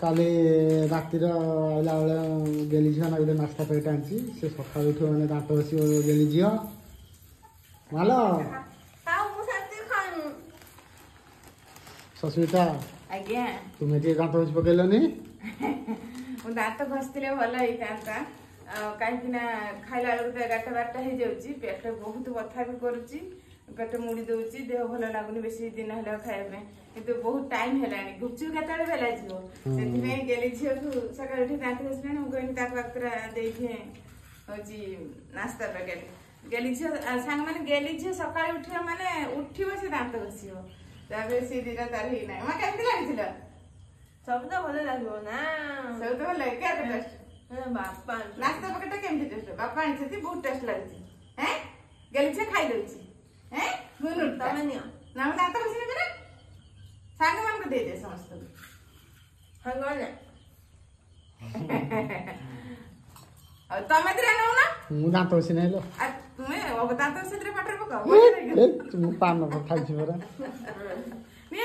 काली रातिर आइला बेले गेली झील ना गोटे नास्ता पैकेट आनी से सका उठ मैंने दांत बस गेली झील माल सस्मिता आज्ञा तुम्हें टे दांत बस पकड़लनी दांत घसले भल होता कहीं खाला बेलू 11-12 हो जाऊँगी पेट बहुत बथा भी करुच्ची पेट मुड़ी दौची देह भल लगुनि बेस दिन है खायापे कि बहुत टाइम है गुपचुप केत बेला जीव से गेली झील को सका उठी दांत घसला मुझे देखे हूँ नास्ता पैकेट गेली झील सांग मैंने गेली झील सका उठा माने उठव से दांत घसब से दीटा तार ही ना मैं केमती लगी सब तो भल लगे ना सब तो भल लगे बापा नास्ता पैकेट केमती टेस्ट बापा आनी बहुत टेस्ट लगी हैं गेली झील खाई दौची हैं तमें नि ना दांत घसी ना सांग मान को दे दे समस्त तमें दिरा नौ ना मु दांत बसी नहीं लो तुम्हें दांत बसी दिरा पाटर पकाओ तुम पान खाई छी बरा ने